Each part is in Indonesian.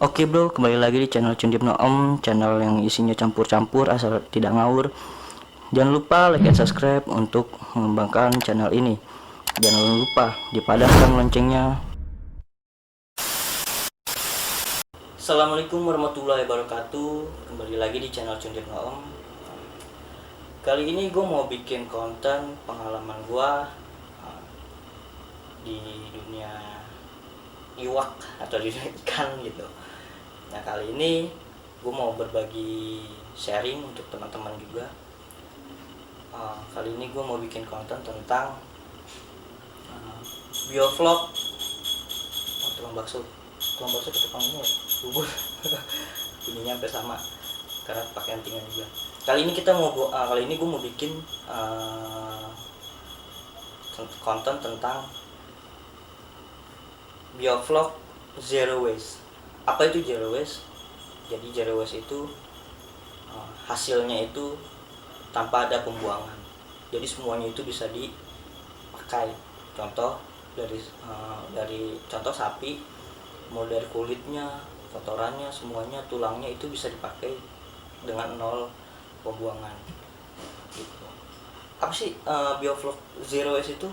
Oke bro, kembali lagi di channel Cundip Noom, channel yang isinya campur-campur asal tidak ngawur. Jangan lupa like dan subscribe untuk mengembangkan channel ini. Jangan lupa dipadamkan loncengnya. Assalamualaikum warahmatullahi wabarakatuh. Kembali lagi di channel Cundip Noom. Kali ini gue mau bikin konten pengalaman gue di dunia iwak atau di dunia ikan gitu. Nah, kali ini gue mau berbagi sharing untuk teman-teman juga. Kali ini gue mau bikin konten tentang biovlog. Tukang bakso ke tukang ini ya, bubur. Bunyinya hampir sama karena pakai antingan juga. Kali ini gue mau bikin konten tentang biovlog zero waste. Apa itu zero waste? Jadi zero waste itu hasilnya itu tanpa ada pembuangan. Jadi semuanya itu bisa dipakai. Contoh dari contoh sapi, mulai dari kulitnya, kotorannya, semuanya, tulangnya itu bisa dipakai dengan nol pembuangan. Gitu. Apa sih biovlog zero waste itu?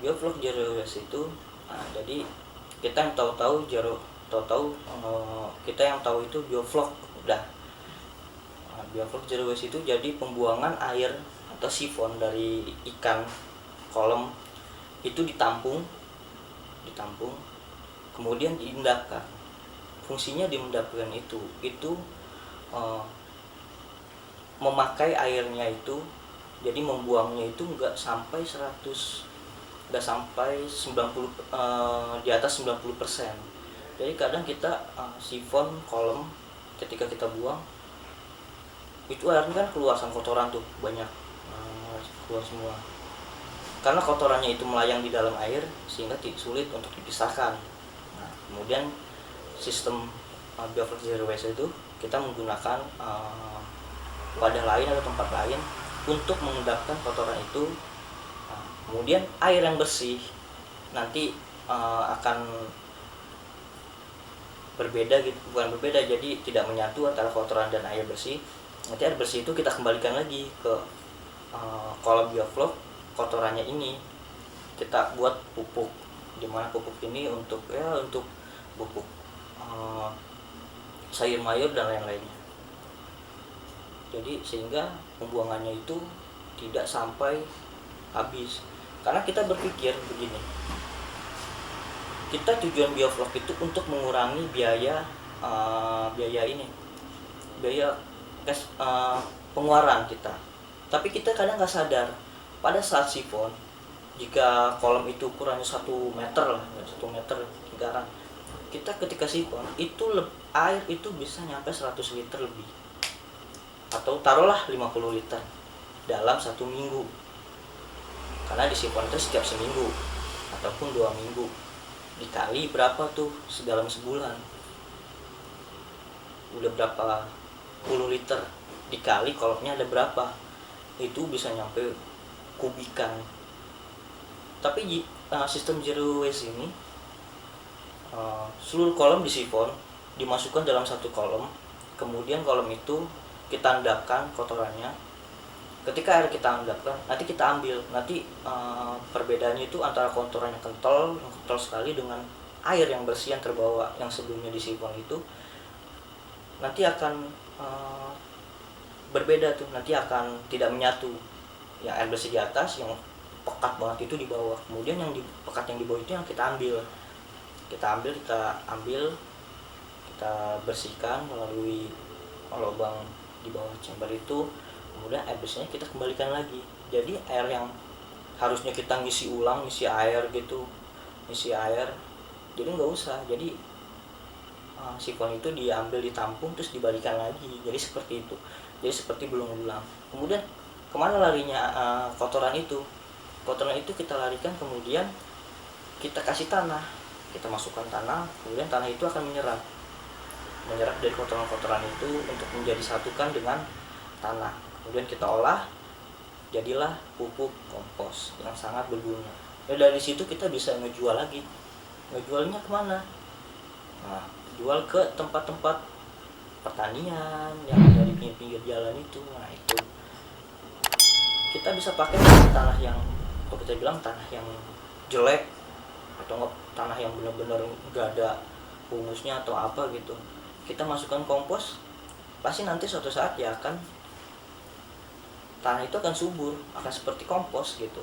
Biovlog zero waste itu, jadi kita yang tahu kita yang tahu itu biovlog udah. Biovlog zero waste itu jadi pembuangan air atau sifon dari ikan kolam itu ditampung kemudian diendapkan. Fungsinya diendapkan itu memakai airnya itu, jadi membuangnya itu nggak sampai 90, di atas 90%. Jadi kadang kita sifon kolam ketika kita buang itu airnya kan keluar sama kotoran tuh banyak, keluar semua karena kotorannya itu melayang di dalam air sehingga sulit untuk dipisahkan. Nah, kemudian sistem biovlog zero waste itu kita menggunakan wadah lain atau tempat lain untuk mengendapkan kotoran itu. Kemudian air yang bersih nanti akan berbeda gitu, bukan berbeda, jadi tidak menyatu antara kotoran dan air bersih. Nanti air bersih itu kita kembalikan lagi ke kolam biovlog. Kotorannya ini kita buat pupuk, dimana pupuk ini untuk pupuk sayur mayur dan lain-lainnya. Jadi sehingga pembuangannya itu tidak sampai habis. Karena kita berpikir begini, kita tujuan biovlog itu untuk mengurangi biaya pengeluaran kita. Tapi kita kadang nggak sadar pada saat sifon, jika kolam itu ukurannya 1 meter lah, 1 meter lingkaran, kita ketika sifon itu air itu bisa nyampe 100 liter lebih, atau taruhlah 50 liter dalam 1 minggu. Karena disifon itu setiap seminggu ataupun 2 minggu, dikali berapa tuh dalam sebulan, udah berapa puluh liter, dikali kolamnya ada berapa, itu bisa nyampe kubikan. Tapi sistem zero waste ini seluruh kolam disifon, dimasukkan dalam satu kolam, kemudian kolam itu kita endapkan kotorannya. Ketika air kita endapkan, nanti kita ambil, nanti perbedaannya itu antara kotorannya kental sekali dengan air yang bersih yang terbawa, yang sebelumnya disifon itu nanti akan berbeda tuh, nanti akan tidak menyatu. Yang air bersih di atas, yang pekat banget itu di bawah. Kemudian yang pekat yang di bawah itu yang kita ambil, kita bersihkan melalui lubang di bawah chamber itu. Kemudian air bersihnya kita kembalikan lagi. Jadi air yang harusnya kita ngisi air gitu, jadi nggak usah. Jadi sifon itu diambil, ditampung, terus dibalikan lagi. Jadi seperti itu. Jadi seperti belang-belang. Kemudian kemana larinya kotoran itu? Kotoran itu kita larikan, kemudian kita kasih tanah, kita masukkan tanah, kemudian tanah itu akan menyerap dari kotoran-kotoran itu untuk menjadi satukan dengan tanah. Kemudian kita olah, jadilah pupuk kompos yang sangat berguna. Dan dari situ kita bisa ngejual lagi. Ngejualnya kemana? Nah, jual ke tempat-tempat pertanian yang ada di pinggir jalan itu. Nah itu kita bisa pakai tanah yang, kalau kita bilang tanah yang jelek atau enggak tanah yang benar-benar nggak ada humusnya atau apa gitu, kita masukkan kompos, pasti nanti suatu saat ya akan, tanah itu akan subur, akan seperti kompos gitu.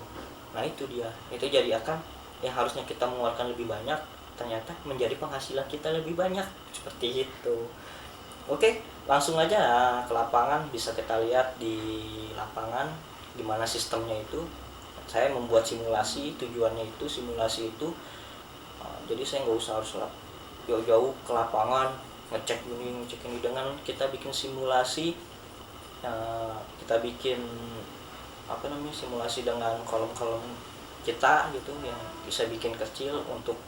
Nah itu dia, itu jadi akan yang harusnya kita mengeluarkan lebih banyak, ternyata menjadi penghasilan kita lebih banyak, seperti itu. Oke, langsung aja ke lapangan. Bisa kita lihat di lapangan gimana sistemnya itu. Saya membuat simulasi, tujuannya itu simulasi itu jadi saya nggak usah harus jauh-jauh ke lapangan ngecek ini dengan kita bikin simulasi. Kita bikin simulasi dengan kolom-kolom kita gitu, yang bisa bikin kecil untuk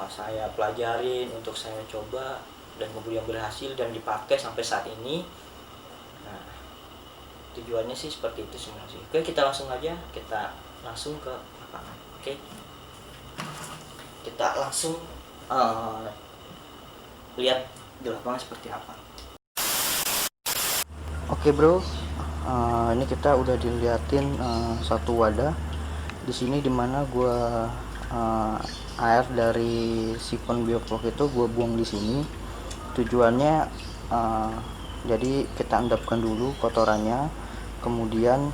saya pelajarin, untuk saya coba, dan kemudian berhasil dan dipakai sampai saat ini. Nah, tujuannya sih seperti itu simulasi. Oke, kita langsung aja, kita langsung ke lapangan. Oke, kita langsung lihat di lapangan seperti apa. Oke bro, ini kita udah diliatin satu wadah di sini, dimana gua air dari sifon bioflok itu gue buang di sini. Tujuannya jadi kita endapkan dulu kotorannya, kemudian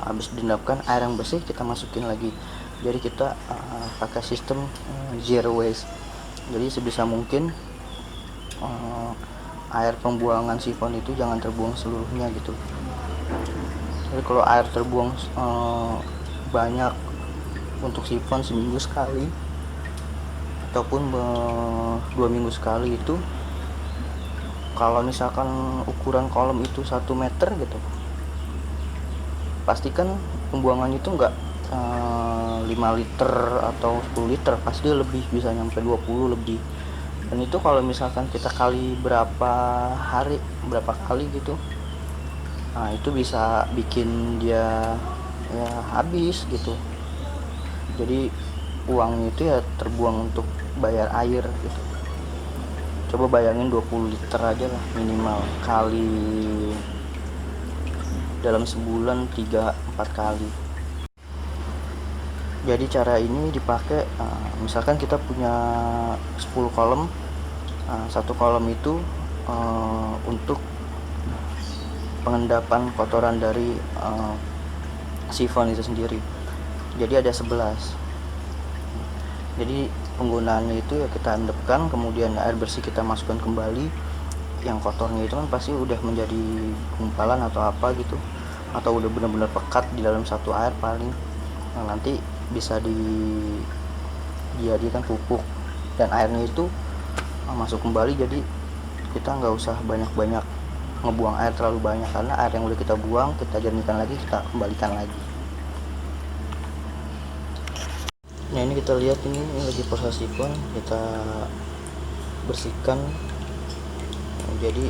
habis diendapkan air yang bersih kita masukin lagi. Jadi kita pakai sistem zero waste. Jadi sebisa mungkin air pembuangan sifon itu jangan terbuang seluruhnya gitu. Jadi kalau air terbuang banyak untuk sifon seminggu sekali ataupun 2 minggu sekali, itu kalau misalkan ukuran kolom itu 1 meter gitu, pastikan pembuangannya itu enggak 5 liter atau 10 liter, pasti lebih, bisa nyampe 20 lebih. Dan itu kalau misalkan kita kali berapa hari, berapa kali gitu, nah itu bisa bikin dia ya habis gitu. Jadi uangnya itu ya terbuang untuk bayar air gitu. Coba bayangin 20 liter aja lah minimal, kali dalam sebulan 3-4 kali. Jadi cara ini dipakai misalkan kita punya 10 kolom, satu kolom itu untuk pengendapan kotoran dari sifon itu sendiri. Jadi ada 11. Jadi penggunaannya itu ya kita endapkan, kemudian air bersih kita masukkan kembali. Yang kotornya itu kan pasti udah menjadi gumpalan atau apa gitu, atau udah benar-benar pekat di dalam satu air paling. Nah, nanti bisa dijadikan pupuk, dan airnya itu masuk kembali. Jadi kita nggak usah banyak-banyak ngebuang air terlalu banyak, karena air yang udah kita buang kita jernihkan lagi, kita kembalikan lagi. Nah ini kita lihat, ini lagi proses sifon, kita bersihkan. Jadi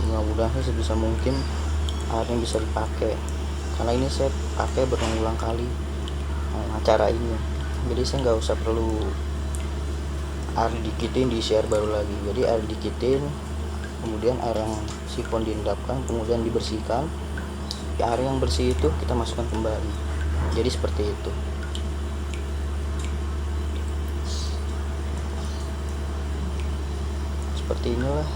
mudah-mudahan sebisa mungkin airnya bisa dipakai, karena ini saya pakai berulang kali acara ini. Jadi saya nggak usah perlu air dikitin diisi air baru lagi. Jadi air dikitin, kemudian air yang sifon diendapkan, kemudian dibersihkan. Air yang bersih itu kita masukkan kembali. Jadi seperti itu. Seperti inilah.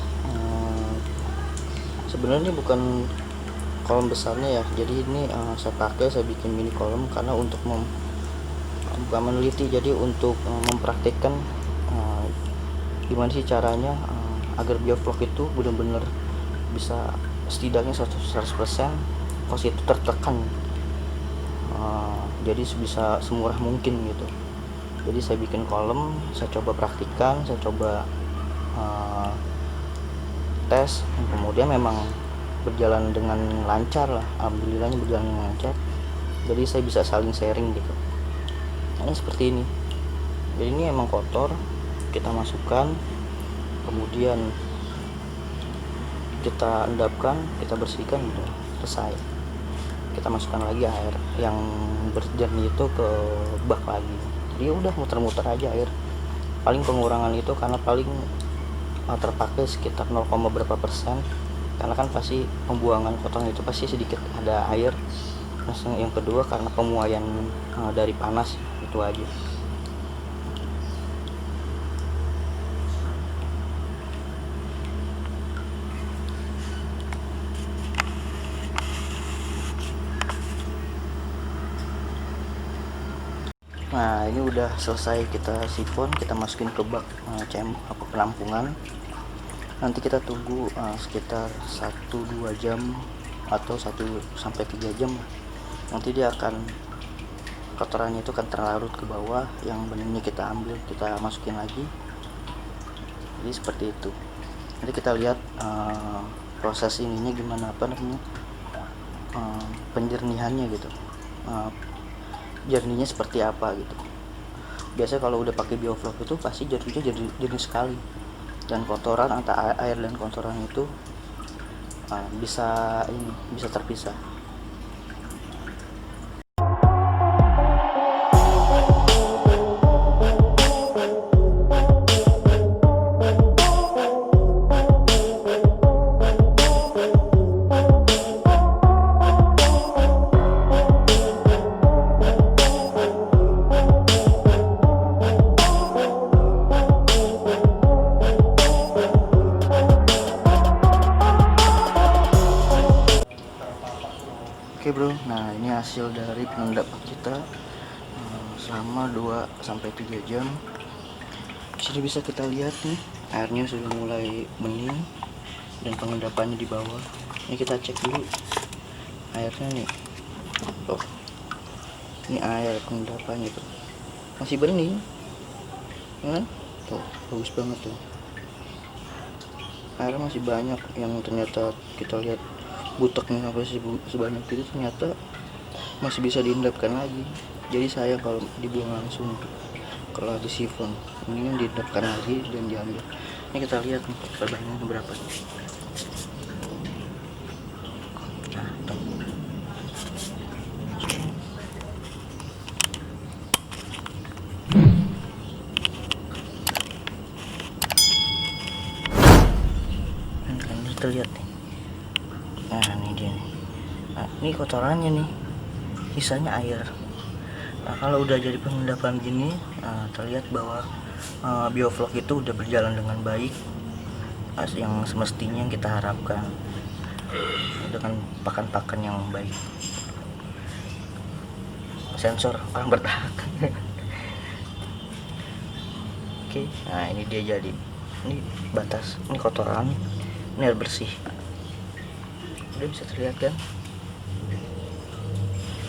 Sebenarnya bukan kolom besarnya ya, jadi ini saya bikin mini kolom karena untuk bukan meneliti, jadi untuk mempraktikkan gimana sih caranya agar bioflok itu benar-benar bisa setidaknya 100% kos itu tertekan, jadi bisa semurah mungkin gitu. Jadi saya bikin kolom, saya coba praktikkan, saya coba tes, kemudian memang berjalan dengan lancar lah, alhamdulillahnya berjalan dengan lancar. Jadi saya bisa saling sharing gitu. Ini seperti ini. Jadi ini emang kotor, kita masukkan, kemudian kita endapkan, kita bersihkan, udah selesai. Kita masukkan lagi air yang berjernih itu ke bak lagi. Jadi udah muter-muter aja air. Paling pengurangan itu karena paling terpakai sekitar 0, berapa persen, karena kan pasti pembuangan kotoran itu pasti sedikit ada air. Terus yang kedua karena pemuaian dari panas, itu aja. Nah, ini udah selesai kita sifon, kita masukin ke bak penampungan. Nanti kita tunggu sekitar 1-2 jam atau 1-3 jam. Nanti dia akan, kotorannya itu akan terlarut ke bawah, yang benihnya kita ambil, kita masukin lagi. Jadi seperti itu. Nanti kita lihat proses ininya gimana, apa namanya, penjernihannya gitu, jernihnya seperti apa gitu. Biasanya kalau udah pakai bioflok itu pasti jernihnya jernih sekali, dan kotoran antara air dan kotoran itu bisa terpisah. Oke bro, nah ini hasil dari pengendapan kita selama 2-3 jam. Sini bisa kita lihat nih, airnya sudah mulai bening dan pengendapannya di bawah. Ini kita cek dulu airnya nih. Oh, ini air pengendapannya tuh masih bening, ya kan? Tuh, bagus banget tuh. Airnya masih banyak, yang ternyata kita lihat buteknya sampai sebanyak itu ternyata masih bisa diendapkan lagi. Jadi sayang kalau dibuang langsung kalau habis sifon. Mendingan diendapkan lagi dan diambil. Ini kita lihat nih perbandingan berapa. Nah, tuh. Ini kita lihat nih. Nah, ini dia nih. Nah, ini kotorannya nih, sisanya air. Nah, kalau udah jadi pengendapan gini, terlihat bahwa bioflok itu udah berjalan dengan baik, yang semestinya yang kita harapkan, dengan pakan-pakan yang baik. Sensor orang bertahap. Oke, nah ini dia jadi. Ini batas, ini kotoran, ini air bersih. Udah bisa terlihat kan?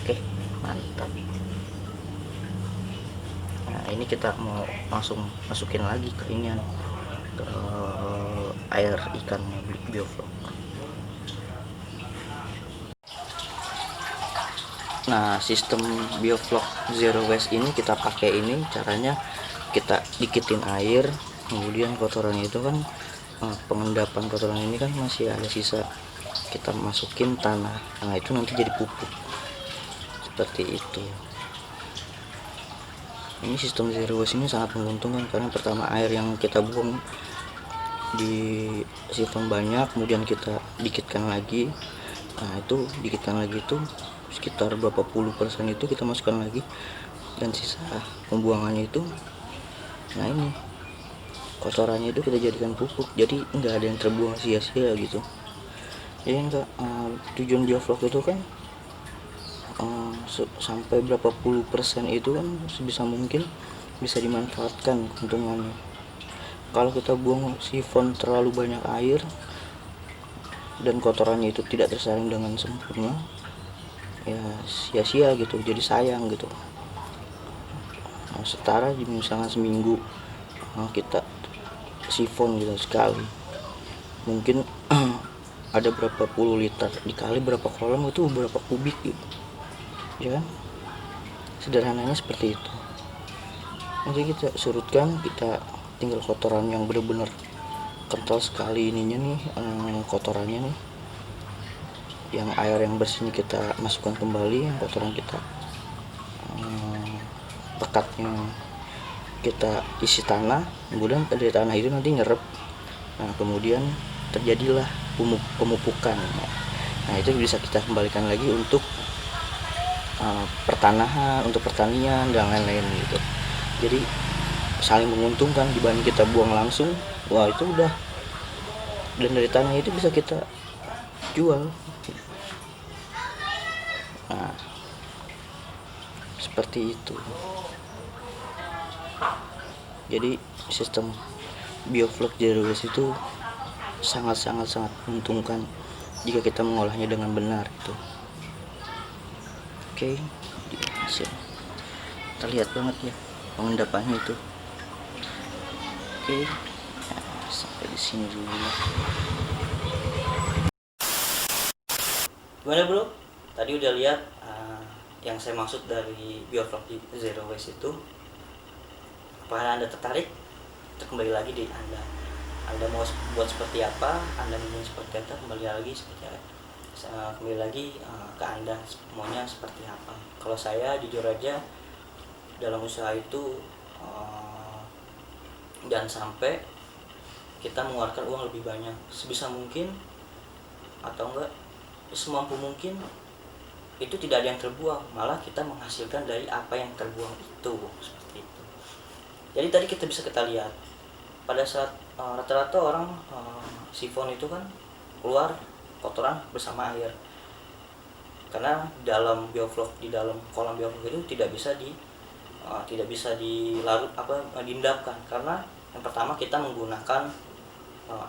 Oke, mantap. Nah, ini kita mau langsung masukin lagi ke ini, ke air ikan bioflok. Nah, sistem bioflok zero waste ini kita pakai ini, caranya kita dikitin air, kemudian kotorannya itu kan pengendapan kotoran ini kan masih ada sisa, kita masukin tanah. Nah, itu nanti jadi pupuk seperti itu. Ini sistem zero waste ini sangat menguntungkan karena pertama air yang kita buang di sifon banyak, kemudian kita dikitkan lagi. Nah, itu dikitkan lagi itu sekitar berapa puluh persen itu kita masukkan lagi, dan sisa pembuangannya itu, nah ini kotorannya itu kita jadikan pupuk, jadi nggak ada yang terbuang sia-sia gitu. Jadi enggak, tujuan bioflok itu kan sampai berapa puluh persen itu kan sebisa mungkin bisa dimanfaatkan keuntungannya. Kalau kita buang sifon terlalu banyak air dan kotorannya itu tidak tersaring dengan sempurna, ya sia-sia gitu, jadi sayang gitu. Nah, setara misalnya seminggu kita sifon gitu sekali, mungkin ada berapa puluh liter, dikali berapa kolam itu berapa kubik gitu, ya kan? Sederhananya seperti itu. Nanti kita surutkan, kita tinggal kotoran yang benar-benar kental sekali ininya nih, kotorannya nih, yang air yang bersihnya kita masukkan kembali, yang kotoran kita tekatnya kita isi tanah, kemudian dari tanah itu nanti nyerap. Nah, kemudian terjadilah pemupukan. Nah, itu bisa kita kembalikan lagi untuk pertanahan, untuk pertanian dan lain-lain gitu. Jadi saling menguntungkan dibanding kita buang langsung. Wah, itu udah, dan dari tanah itu bisa kita jual. Nah, seperti itu. Jadi sistem bioflok zero waste itu sangat menguntungkan jika kita mengolahnya dengan benar gitu. Oke, hasil terlihat banget ya pengendapannya itu. Oke, nah, sampai di sini dulu. Gimana bro? Tadi udah lihat yang saya maksud dari bioflok zero waste itu. Apakah Anda tertarik? Kembali lagi di Anda. Anda mau buat seperti apa? Anda ingin seperti apa? Kembali lagi ke Anda maunya seperti apa. Kalau saya jujur aja dalam usaha itu dan sampai kita mengeluarkan uang lebih banyak sebisa mungkin, atau enggak semampu mungkin, itu tidak ada yang terbuang, malah kita menghasilkan dari apa yang terbuang itu, seperti itu. Jadi tadi kita lihat pada saat rata-rata orang sifon itu kan keluar kotoran bersama air, karena dalam bioflok, di dalam kolam bioflok itu tidak bisa diendapkan, karena yang pertama kita menggunakan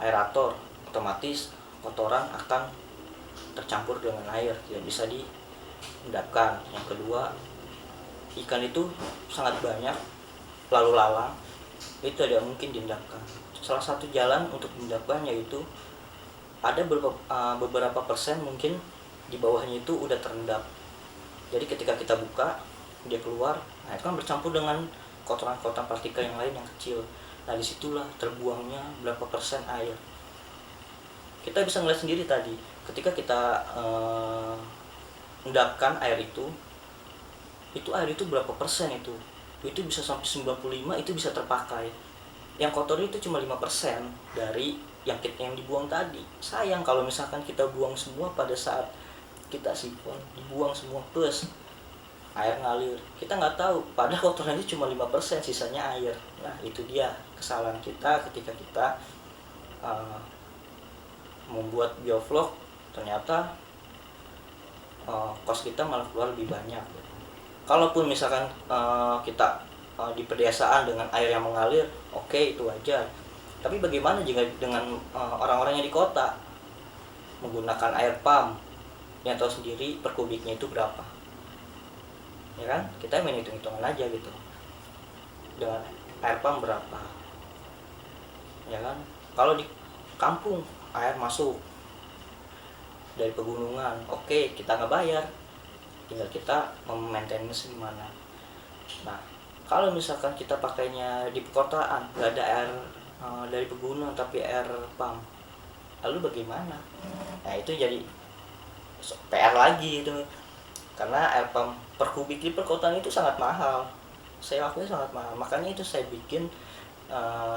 aerator, otomatis kotoran akan tercampur dengan air, tidak bisa diendapkan. Yang kedua, ikan itu sangat banyak lalu lalang, itu tidak mungkin diendapkan. Salah satu jalan untuk diendapkan yaitu ada beberapa persen mungkin di bawahnya itu udah terendap. Jadi ketika kita buka, dia keluar, nah itu kan bercampur dengan kotoran-kotoran partikel yang lain yang kecil. Nah disitulah terbuangnya berapa persen air. Kita bisa ngeliat sendiri tadi, ketika kita endapkan air itu air itu berapa persen itu bisa sampai 95 itu bisa terpakai. Yang kotor itu cuma 5% dari yang dibuang tadi. Sayang kalau misalkan kita buang semua pada saat kita sifon, dibuang semua plus air ngalir. Kita nggak tahu, padahal kotorannya cuma 5%, sisanya air. Nah itu dia kesalahan kita ketika kita membuat bioflok, ternyata kos kita malah keluar lebih banyak. Kalaupun misalkan kita di pedesaan dengan air yang mengalir, oke, itu wajar. Tapi bagaimana jika dengan orang-orang yang di kota menggunakan air pump, yang tahu sendiri per kubiknya itu berapa, ya kan? Kita main hitung-hitungan aja gitu, dengan air pump berapa, ya kan? Kalau di kampung air masuk dari pegunungan, oke, kita nggak bayar, tinggal kita memaintenance gimana. Nah kalau misalkan kita pakainya di perkotaan, nggak ada air dari pegunungan tapi air pump, lalu bagaimana? Nah itu jadi PR lagi itu, karena air pump per kubik di perkotaan itu sangat mahal, saya akunya sangat mahal. Makanya itu saya bikin,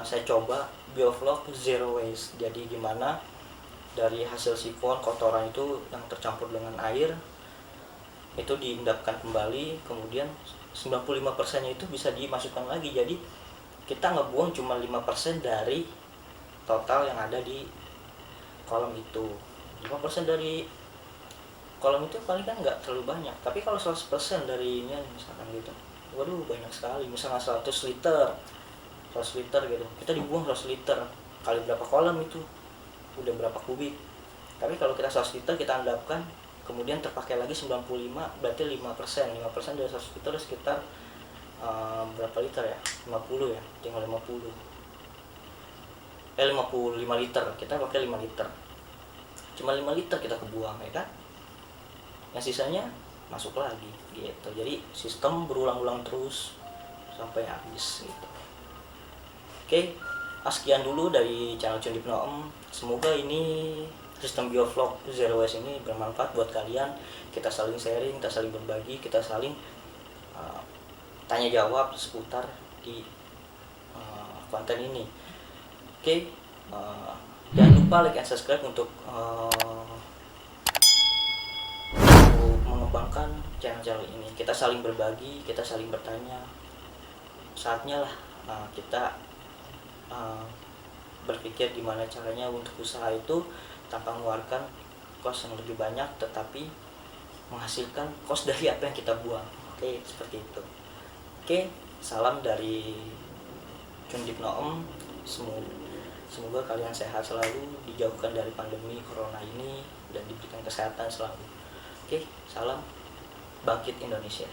saya coba bioflok zero waste. Jadi gimana dari hasil sifon kotoran itu yang tercampur dengan air itu diendapkan kembali, kemudian 95%-nya itu bisa dimasukkan lagi. Jadi kita ngebuang cuma 5% dari total yang ada di kolom itu. 5% dari kolom itu paling kan nggak terlalu banyak, tapi kalau 100% dari ini misalkan gitu, waduh banyak sekali. Misalnya 100 liter gitu, kita dibuang 100 liter kali berapa kolom itu udah berapa kubik. Tapi kalau kita 100 liter kita endapkan, kemudian terpakai lagi 95, berarti 5% dari 100 liter sekitar berapa liter ya? 50 ya, tinggal 55 liter, kita pakai 5 liter, cuma 5 liter kita kebuang, ya kan? Yang sisanya masuk lagi gitu. Jadi sistem berulang-ulang terus sampai habis gitu. Oke, sekian dulu dari channel Cundi Pnoem. Semoga ini sistem bioflok zero waste ini bermanfaat buat kalian. Kita saling sharing, kita saling berbagi, kita saling tanya jawab seputar di konten ini. Oke, jangan lupa like and subscribe untuk mengembangkan channel-channel ini. Kita saling berbagi, kita saling bertanya. Saatnya lah kita berpikir gimana caranya untuk usaha itu tanpa mengeluarkan kos yang lebih banyak, tetapi menghasilkan kos dari apa yang kita buang. Oke, seperti itu. Oke, salam dari Cundip Noem. Semoga kalian sehat selalu, dijauhkan dari pandemi corona ini, dan diberikan kesehatan selalu. Oke, salam, bangkit Indonesia.